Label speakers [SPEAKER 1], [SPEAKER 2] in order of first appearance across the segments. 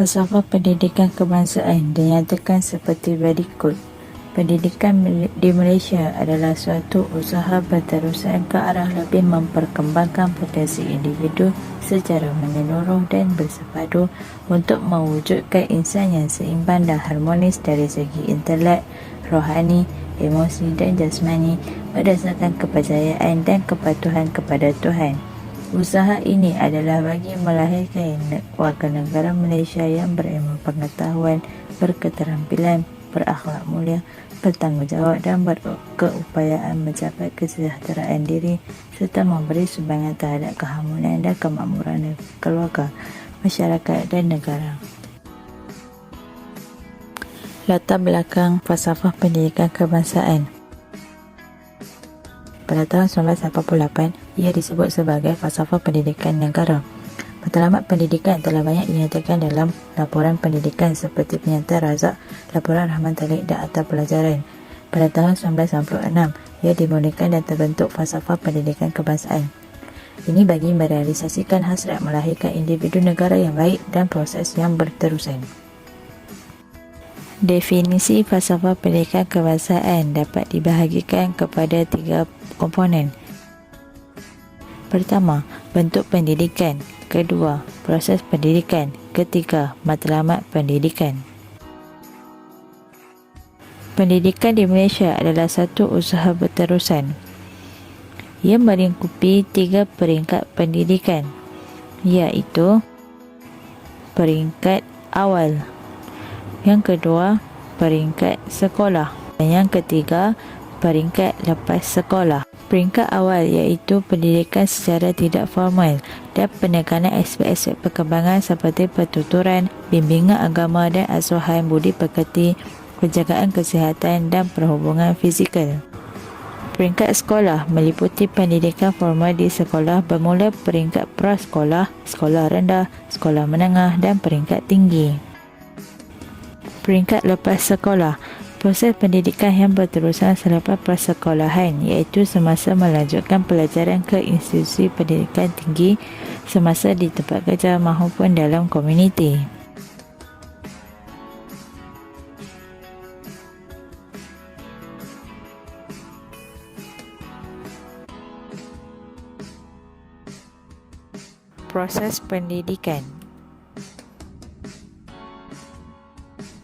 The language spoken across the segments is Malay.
[SPEAKER 1] Falsafah pendidikan kebangsaan dinyatakan seperti berikut. Pendidikan di Malaysia adalah suatu usaha berterusan ke arah lebih memperkembangkan potensi individu secara menyeluruh dan bersepadu untuk mewujudkan insan yang seimbang dan harmonis dari segi intelek, rohani, emosi dan jasmani berdasarkan kepercayaan dan kepatuhan kepada Tuhan. Usaha ini adalah bagi melahirkan warga negara Malaysia yang berilmu pengetahuan, berketerampilan, berakhlak mulia, bertanggungjawab dan berkeupayaan mencapai kesejahteraan diri serta memberi sumbangan terhadap keharmonian dan kemakmuran keluarga, masyarakat dan negara. Latar belakang falsafah pendidikan kebangsaan. Pada tahun 1988, ia disebut sebagai falsafah pendidikan negara. Matlamat pendidikan telah banyak dinyatakan dalam laporan pendidikan seperti Penyata Razak, Laporan Rahman Talik dan Akta Pelajaran. Pada tahun 1996, ia dimulakan dan terbentuk falsafah pendidikan kebangsaan. Ini bagi merealisasikan hasrat melahirkan individu negara yang baik dan proses yang berterusan. Definisi falsafah pendidikan kebangsaan dapat dibahagikan kepada 3 komponen. Pertama, bentuk pendidikan. Kedua, proses pendidikan. Ketiga, matlamat pendidikan. Pendidikan di Malaysia adalah satu usaha berterusan. Ia melingkupi 3 peringkat pendidikan, iaitu peringkat awal, yang kedua peringkat sekolah dan yang ketiga peringkat lepas sekolah. Peringkat awal iaitu pendidikan secara tidak formal dan penekanan aspek-aspek perkembangan seperti pertuturan, bimbingan agama dan asuhan budi pekerti, penjagaan kesihatan dan perhubungan fizikal. Peringkat sekolah meliputi pendidikan formal di sekolah bermula peringkat prasekolah, sekolah rendah, sekolah menengah dan peringkat tinggi. Peringkat lepas sekolah, proses pendidikan yang berterusan selepas prasekolahan iaitu semasa melanjutkan pelajaran ke institusi pendidikan tinggi semasa di tempat kerja maupun dalam komuniti. Proses pendidikan.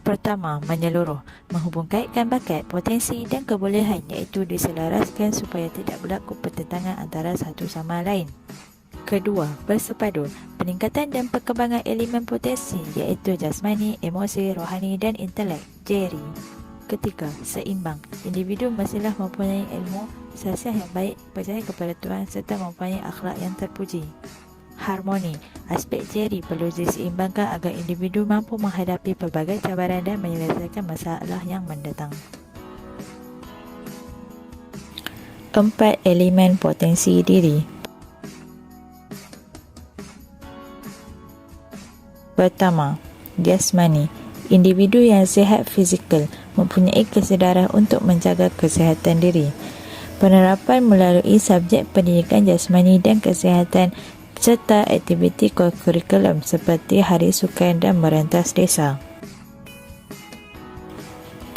[SPEAKER 1] Pertama, menyeluruh, menghubungkaitkan bakat, potensi dan kebolehan iaitu diselaraskan supaya tidak berlaku pertentangan antara satu sama lain. Kedua, bersepadu, peningkatan dan perkembangan elemen potensi iaitu jasmani, emosi, rohani dan intelek, jeri. Ketiga, seimbang, individu mestilah mempunyai ilmu, sasiah yang baik, percaya kepada Tuhan serta mempunyai akhlak yang terpuji. Harmoni, aspek jeri perlu diseimbangkan agar individu mampu menghadapi pelbagai cabaran dan menyelesaikan masalah yang mendatang. 4 elemen potensi diri. Pertama, jasmani, individu yang sihat fizikal mempunyai kesedaran untuk menjaga kesihatan diri. Penerapan melalui subjek pendidikan jasmani dan kesihatan serta aktiviti kurikulum seperti hari sukan dan merentas desa.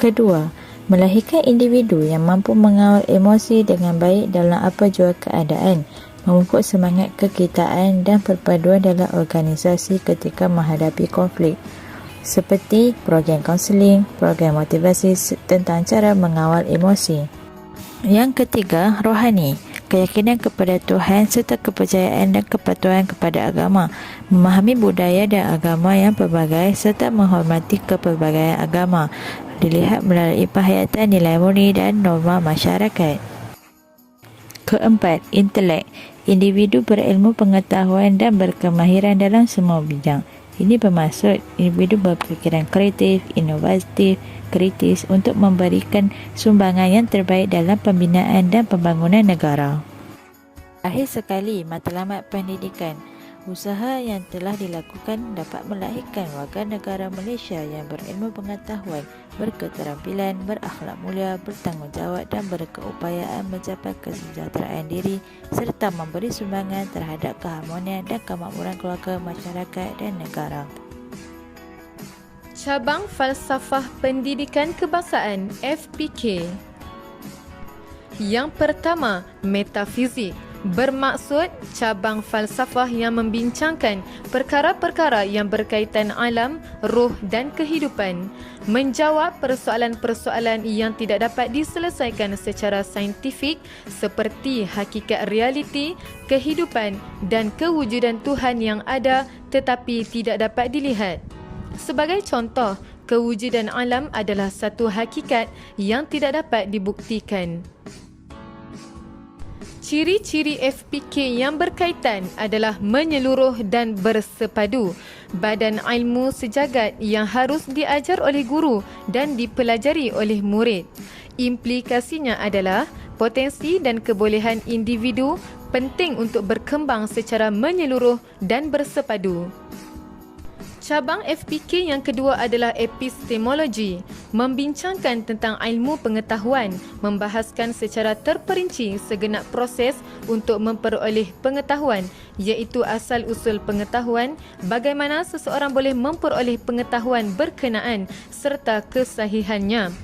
[SPEAKER 1] Kedua, melahirkan individu yang mampu mengawal emosi dengan baik dalam apa jua keadaan, memupuk semangat kekitaan dan perpaduan dalam organisasi ketika menghadapi konflik, seperti program kaunseling, program motivasi tentang cara mengawal emosi. Yang ketiga, rohani, keyakinan kepada Tuhan serta kepercayaan dan kepatuhan kepada agama, memahami budaya dan agama yang pelbagai serta menghormati kepelbagaian agama, dilihat melalui penghayatan nilai murni dan norma masyarakat. Keempat, intelek, individu berilmu pengetahuan dan berkemahiran dalam semua bidang. Ini bermaksud individu berfikiran kreatif, inovatif, kritis untuk memberikan sumbangan yang terbaik dalam pembinaan dan pembangunan negara. Akhir sekali, matlamat pendidikan. Usaha yang telah dilakukan dapat melahirkan warga negara Malaysia yang berilmu pengetahuan, berketerampilan, berakhlak mulia, bertanggungjawab dan berkeupayaan mencapai kesejahteraan diri serta memberi sumbangan terhadap keharmonian dan kemakmuran keluarga, masyarakat dan negara.
[SPEAKER 2] Cabang Falsafah Pendidikan Kebangsaan FPK. Yang pertama, metafizik. Bermaksud cabang falsafah yang membincangkan perkara-perkara yang berkaitan alam, roh dan kehidupan. Menjawab persoalan-persoalan yang tidak dapat diselesaikan secara saintifik seperti hakikat realiti, kehidupan dan kewujudan Tuhan yang ada tetapi tidak dapat dilihat. Sebagai contoh, kewujudan alam adalah satu hakikat yang tidak dapat dibuktikan. Ciri-ciri FPK yang berkaitan adalah menyeluruh dan bersepadu. Badan ilmu sejagat yang harus diajar oleh guru dan dipelajari oleh murid. Implikasinya adalah potensi dan kebolehan individu penting untuk berkembang secara menyeluruh dan bersepadu. Cabang FPK yang kedua adalah epistemologi, membincangkan tentang ilmu pengetahuan, membahaskan secara terperinci segenap proses untuk memperoleh pengetahuan, iaitu asal-usul pengetahuan, bagaimana seseorang boleh memperoleh pengetahuan berkenaan serta kesahihannya.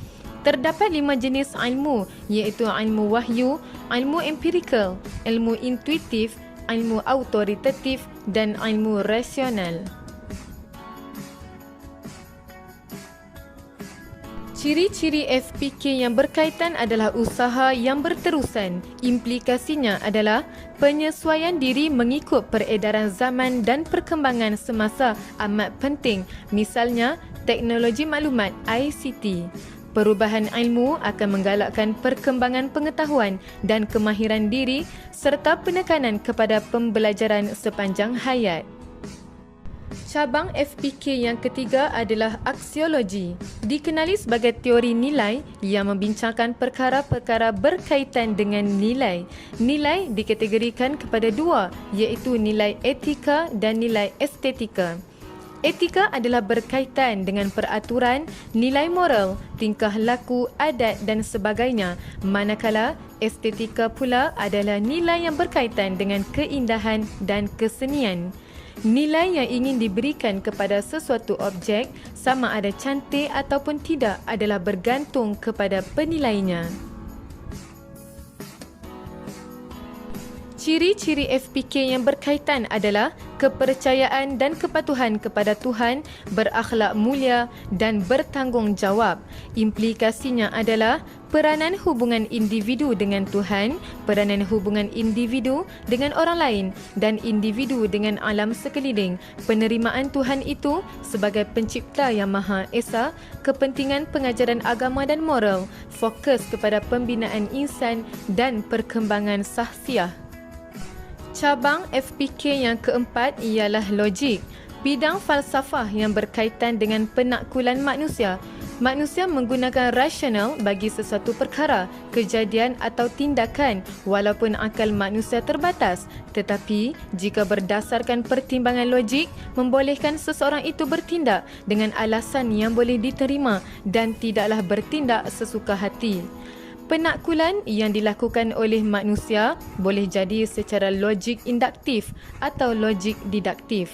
[SPEAKER 2] Terdapat 5 jenis ilmu, iaitu ilmu wahyu, ilmu empirikal, ilmu intuitif, ilmu autoritatif dan ilmu rasional. Ciri-ciri FPK yang berkaitan adalah usaha yang berterusan. Implikasinya adalah penyesuaian diri mengikut peredaran zaman dan perkembangan semasa amat penting. Misalnya, teknologi maklumat ICT. Perubahan ilmu akan menggalakkan perkembangan pengetahuan dan kemahiran diri serta penekanan kepada pembelajaran sepanjang hayat. Cabang FPK yang ketiga adalah aksiologi. Dikenali sebagai teori nilai yang membincangkan perkara-perkara berkaitan dengan nilai. Nilai dikategorikan kepada dua, iaitu nilai etika dan nilai estetika. Etika adalah berkaitan dengan peraturan, nilai moral, tingkah laku, adat dan sebagainya. Manakala estetika pula adalah nilai yang berkaitan dengan keindahan dan kesenian. Nilai yang ingin diberikan kepada sesuatu objek, sama ada cantik ataupun tidak, adalah bergantung kepada penilainya. Ciri-ciri FPK yang berkaitan adalah kepercayaan dan kepatuhan kepada Tuhan, berakhlak mulia dan bertanggungjawab. Implikasinya adalah peranan hubungan individu dengan Tuhan, peranan hubungan individu dengan orang lain dan individu dengan alam sekeliling, penerimaan Tuhan itu sebagai pencipta yang Maha Esa, kepentingan pengajaran agama dan moral, fokus kepada pembinaan insan dan perkembangan sahsiah. Cabang FPK yang keempat ialah logik, bidang falsafah yang berkaitan dengan penakkulan manusia. Manusia menggunakan rasional bagi sesuatu perkara, kejadian atau tindakan walaupun akal manusia terbatas. Tetapi jika berdasarkan pertimbangan logik, membolehkan seseorang itu bertindak dengan alasan yang boleh diterima dan tidaklah bertindak sesuka hati. Penakkulan yang dilakukan oleh manusia boleh jadi secara logik induktif atau logik diduktif.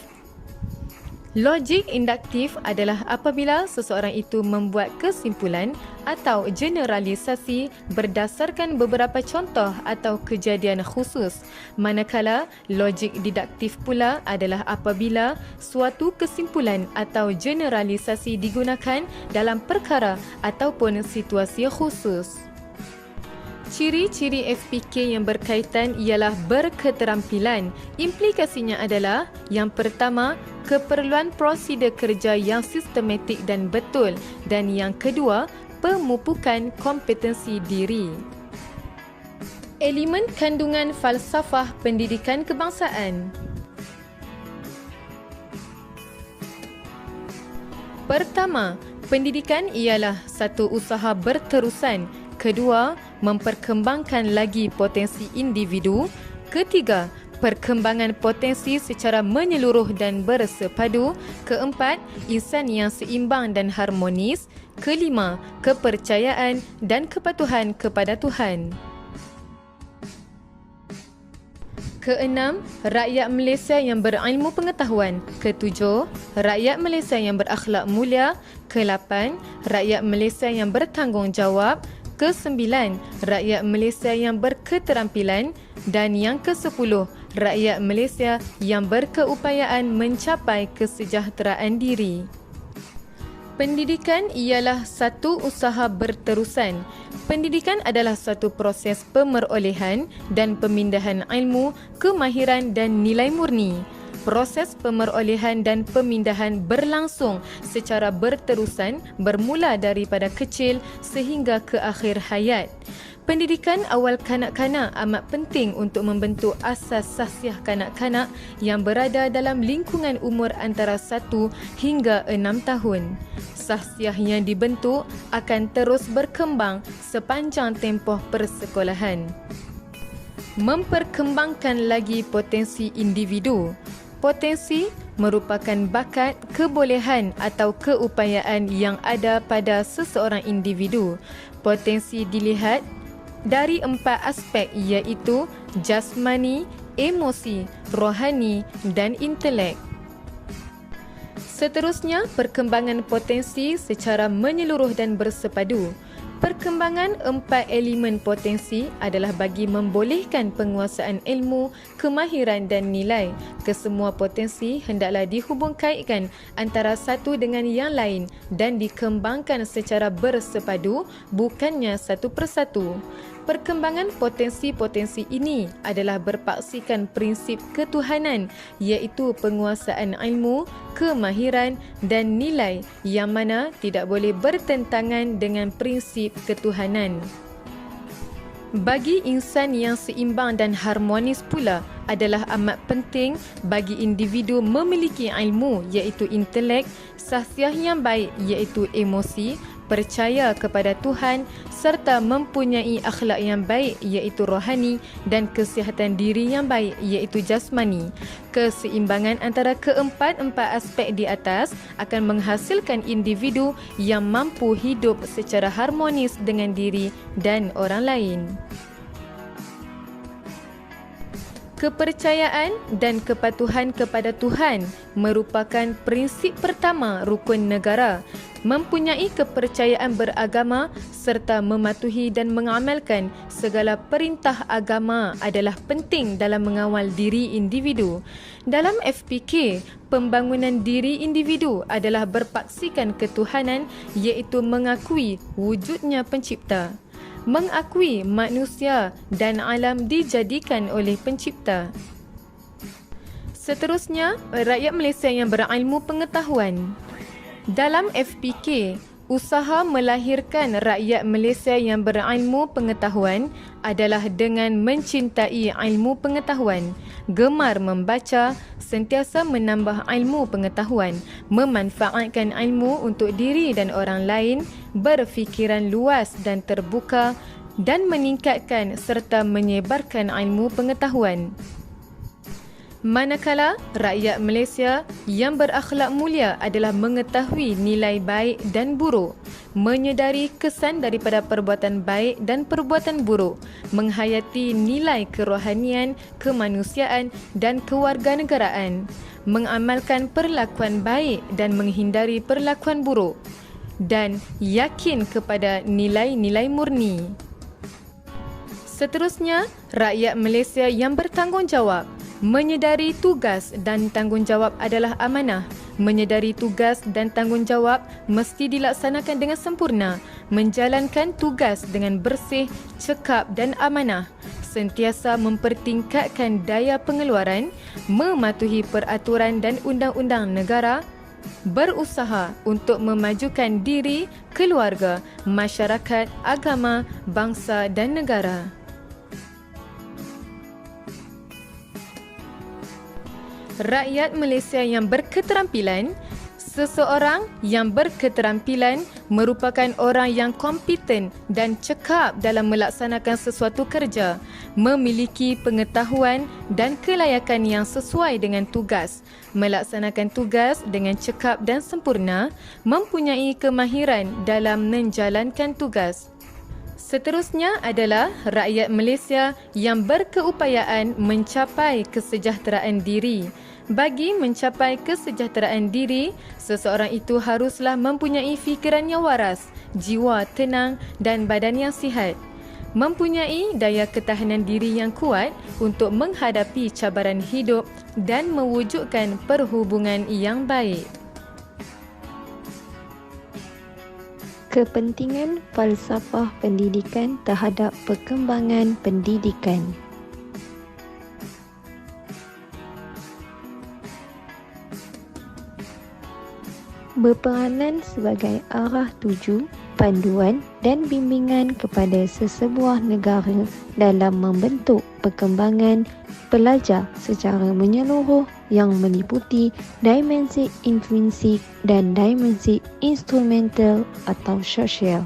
[SPEAKER 2] Logik induktif adalah apabila seseorang itu membuat kesimpulan atau generalisasi berdasarkan beberapa contoh atau kejadian khusus. Manakala logik diduktif pula adalah apabila suatu kesimpulan atau generalisasi digunakan dalam perkara ataupun situasi khusus. Ciri-ciri FPK yang berkaitan ialah berketerampilan. Implikasinya adalah yang pertama, keperluan prosedur kerja yang sistematik dan betul, dan yang kedua, pemupukan kompetensi diri. Elemen kandungan falsafah pendidikan kebangsaan. Pertama, pendidikan ialah satu usaha berterusan. Kedua, memperkembangkan lagi potensi individu. Ketiga, perkembangan potensi secara menyeluruh dan bersepadu. Keempat, insan yang seimbang dan harmonis. Kelima, kepercayaan dan kepatuhan kepada Tuhan. Keenam, rakyat Malaysia yang berilmu pengetahuan. Ketujuh, rakyat Malaysia yang berakhlak mulia. Kelapan, rakyat Malaysia yang bertanggungjawab. Kesembilan, rakyat Malaysia yang berketerampilan. Dan yang kesepuluh, rakyat Malaysia yang berkeupayaan mencapai kesejahteraan diri. Pendidikan ialah satu usaha berterusan. Pendidikan adalah satu proses pemerolehan dan pemindahan ilmu, kemahiran dan nilai murni. Proses pemerolehan dan pemindahan berlangsung secara berterusan bermula daripada kecil sehingga ke akhir hayat. Pendidikan awal kanak-kanak amat penting untuk membentuk asas sahsiah kanak-kanak yang berada dalam lingkungan umur antara 1 hingga 6 tahun. Sahsiah yang dibentuk akan terus berkembang sepanjang tempoh persekolahan. Memperkembangkan lagi potensi individu. Potensi merupakan bakat, kebolehan atau keupayaan yang ada pada seseorang individu. Potensi dilihat dari 4 aspek iaitu jasmani, emosi, rohani dan intelek. Seterusnya, perkembangan potensi secara menyeluruh dan bersepadu. Perkembangan 4 elemen potensi adalah bagi membolehkan penguasaan ilmu, kemahiran dan nilai. Kesemua potensi hendaklah dihubungkaitkan antara satu dengan yang lain dan dikembangkan secara bersepadu, bukannya satu persatu. Perkembangan potensi-potensi ini adalah berpaksikan prinsip ketuhanan iaitu penguasaan ilmu, kemahiran dan nilai yang mana tidak boleh bertentangan dengan prinsip ketuhanan. Bagi insan yang seimbang dan harmonis pula adalah amat penting bagi individu memiliki ilmu iaitu intelek, sahsiah yang baik iaitu emosi, percaya kepada Tuhan serta mempunyai akhlak yang baik iaitu rohani dan kesihatan diri yang baik iaitu jasmani. Keseimbangan antara keempat-empat aspek di atas akan menghasilkan individu yang mampu hidup secara harmonis dengan diri dan orang lain. Kepercayaan dan kepatuhan kepada Tuhan merupakan prinsip pertama rukun negara. Mempunyai kepercayaan beragama serta mematuhi dan mengamalkan segala perintah agama adalah penting dalam mengawal diri individu. Dalam FPK, pembangunan diri individu adalah berpaksikan ketuhanan iaitu mengakui wujudnya pencipta. Mengakui manusia dan alam dijadikan oleh pencipta. Seterusnya, rakyat Malaysia yang berilmu pengetahuan. Dalam FPK, usaha melahirkan rakyat Malaysia yang berilmu pengetahuan adalah dengan mencintai ilmu pengetahuan, gemar membaca, sentiasa menambah ilmu pengetahuan, memanfaatkan ilmu untuk diri dan orang lain, berfikiran luas dan terbuka dan meningkatkan serta menyebarkan ilmu pengetahuan. Manakala rakyat Malaysia yang berakhlak mulia adalah mengetahui nilai baik dan buruk, menyedari kesan daripada perbuatan baik dan perbuatan buruk, menghayati nilai kerohanian, kemanusiaan dan kewarganegaraan, mengamalkan perlakuan baik dan menghindari perlakuan buruk, dan yakin kepada nilai-nilai murni. Seterusnya, rakyat Malaysia yang bertanggungjawab. Menyedari tugas dan tanggungjawab adalah amanah. Menyedari tugas dan tanggungjawab mesti dilaksanakan dengan sempurna. Menjalankan tugas dengan bersih, cekap dan amanah. Sentiasa mempertingkatkan daya pengeluaran, mematuhi peraturan dan undang-undang negara, berusaha untuk memajukan diri, keluarga, masyarakat, agama, bangsa dan negara. Rakyat Malaysia yang berketerampilan. Seseorang yang berketerampilan merupakan orang yang kompeten dan cekap dalam melaksanakan sesuatu kerja, memiliki pengetahuan dan kelayakan yang sesuai dengan tugas, melaksanakan tugas dengan cekap dan sempurna, mempunyai kemahiran dalam menjalankan tugas. Seterusnya adalah rakyat Malaysia yang berkeupayaan mencapai kesejahteraan diri. Bagi mencapai kesejahteraan diri, seseorang itu haruslah mempunyai fikiran yang waras, jiwa tenang dan badan yang sihat. Mempunyai daya ketahanan diri yang kuat untuk menghadapi cabaran hidup dan mewujudkan perhubungan yang baik.
[SPEAKER 3] Kepentingan falsafah pendidikan terhadap perkembangan pendidikan. Berperanan sebagai arah tuju, panduan dan bimbingan kepada sesebuah negara dalam membentuk perkembangan pelajar secara menyeluruh yang meliputi dimensi intrinsik dan dimensi instrumental atau sosial.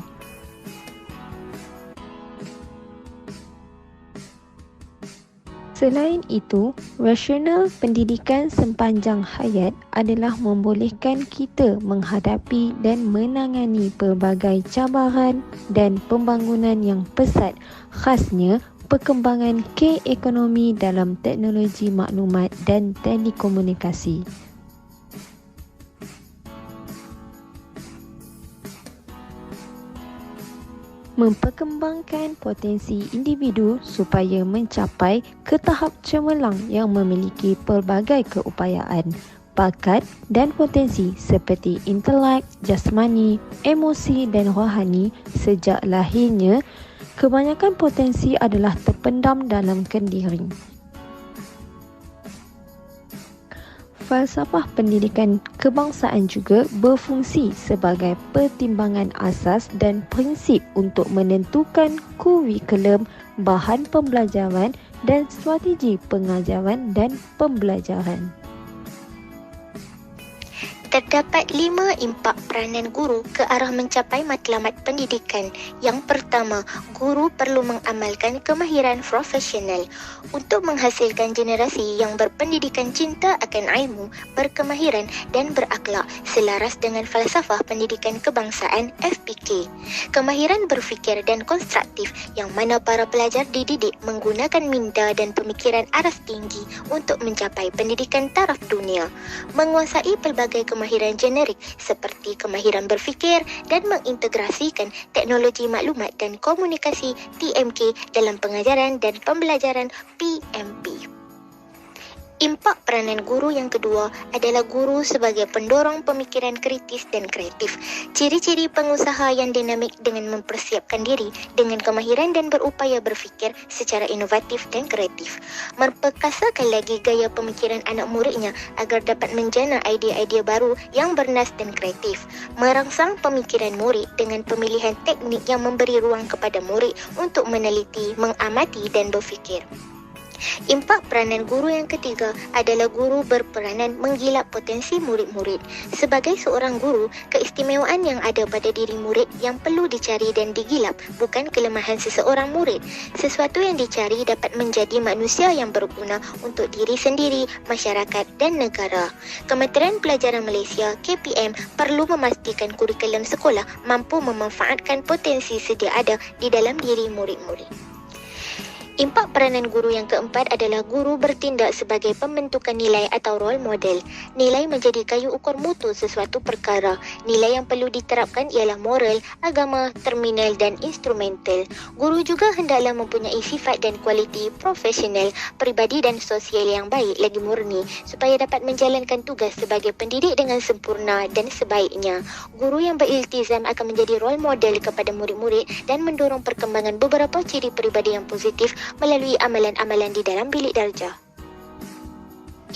[SPEAKER 3] Selain itu, rasional pendidikan sepanjang hayat adalah membolehkan kita menghadapi dan menangani pelbagai cabaran dan pembangunan yang pesat, khasnya perkembangan K-ekonomi dalam teknologi maklumat dan telekomunikasi. Memperkembangkan potensi individu supaya mencapai ke tahap cemerlang yang memiliki pelbagai keupayaan, bakat dan potensi seperti intelek, jasmani, emosi dan rohani. Sejak lahirnya, kebanyakan potensi adalah terpendam dalam kendiri. Falsafah pendidikan kebangsaan juga berfungsi sebagai pertimbangan asas dan prinsip untuk menentukan kurikulum, bahan pembelajaran dan strategi pengajaran dan pembelajaran.
[SPEAKER 4] Terdapat 5 impak peranan guru ke arah mencapai matlamat pendidikan. Yang pertama, guru perlu mengamalkan kemahiran profesional untuk menghasilkan generasi yang berpendidikan, cinta akan ilmu, berkemahiran dan berakhlak selaras dengan falsafah pendidikan kebangsaan FPK. Kemahiran berfikir dan konstruktif yang mana para pelajar dididik menggunakan minda dan pemikiran aras tinggi untuk mencapai pendidikan taraf dunia. Menguasai pelbagai kemahiran generik seperti kemahiran berfikir dan mengintegrasikan teknologi maklumat dan komunikasi TMK dalam pengajaran dan pembelajaran PMP. Impak peranan guru yang kedua adalah guru sebagai pendorong pemikiran kritis dan kreatif. Ciri-ciri pengusaha yang dinamik dengan mempersiapkan diri dengan kemahiran dan berupaya berfikir secara inovatif dan kreatif. Memperkasakan lagi gaya pemikiran anak muridnya agar dapat menjana idea-idea baru yang bernas dan kreatif. Merangsang pemikiran murid dengan pemilihan teknik yang memberi ruang kepada murid untuk meneliti, mengamati dan berfikir. Impak peranan guru yang ketiga adalah guru berperanan menggilap potensi murid-murid. Sebagai seorang guru, keistimewaan yang ada pada diri murid yang perlu dicari dan digilap bukan kelemahan seseorang murid. Sesuatu yang dicari dapat menjadi manusia yang berguna untuk diri sendiri, masyarakat dan negara. Kementerian Pelajaran Malaysia (KPM) perlu memastikan kurikulum sekolah mampu memanfaatkan potensi sedia ada di dalam diri murid-murid. Impak peranan guru yang keempat adalah guru bertindak sebagai pembentukan nilai atau role model. Nilai menjadi kayu ukur mutu sesuatu perkara. Nilai yang perlu diterapkan ialah moral, agama, terminal dan instrumental. Guru juga hendaklah mempunyai sifat dan kualiti profesional, peribadi dan sosial yang baik lagi murni supaya dapat menjalankan tugas sebagai pendidik dengan sempurna dan sebaiknya. Guru yang beriltizam akan menjadi role model kepada murid-murid dan mendorong perkembangan beberapa ciri peribadi yang positif melalui amalan-amalan di dalam bilik darjah.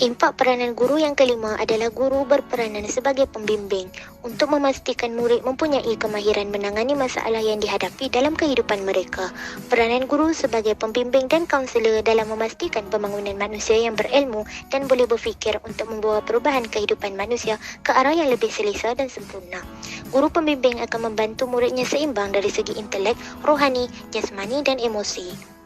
[SPEAKER 4] Impak peranan guru yang kelima adalah guru berperanan sebagai pembimbing untuk memastikan murid mempunyai kemahiran menangani masalah yang dihadapi dalam kehidupan mereka. Peranan guru sebagai pembimbing dan kaunselor dalam memastikan pembangunan manusia yang berilmu dan boleh berfikir untuk membawa perubahan kehidupan manusia ke arah yang lebih selesa dan sempurna. Guru pembimbing akan membantu muridnya seimbang dari segi intelek, rohani, jasmani dan emosi.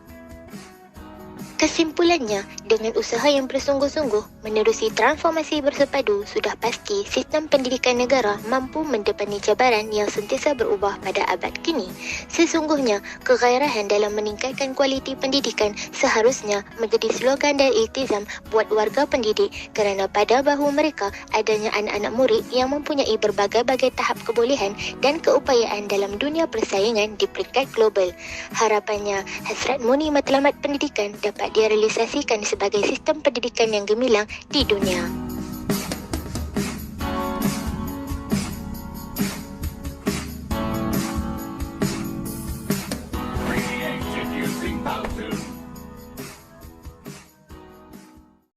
[SPEAKER 4] Kesimpulannya, dengan usaha yang bersungguh-sungguh menerusi transformasi bersepadu, sudah pasti sistem pendidikan negara mampu mendepani cabaran yang sentiasa berubah pada abad kini. Sesungguhnya, kegairahan dalam meningkatkan kualiti pendidikan seharusnya menjadi slogan dan iltizam buat warga pendidik, kerana pada bahu mereka adanya anak-anak murid yang mempunyai berbagai-bagai tahap kebolehan dan keupayaan dalam dunia persaingan di peringkat global. Harapannya, hasrat murni matlamat pendidikan dapat direalisasikan sebagai sistem pendidikan yang gemilang di dunia.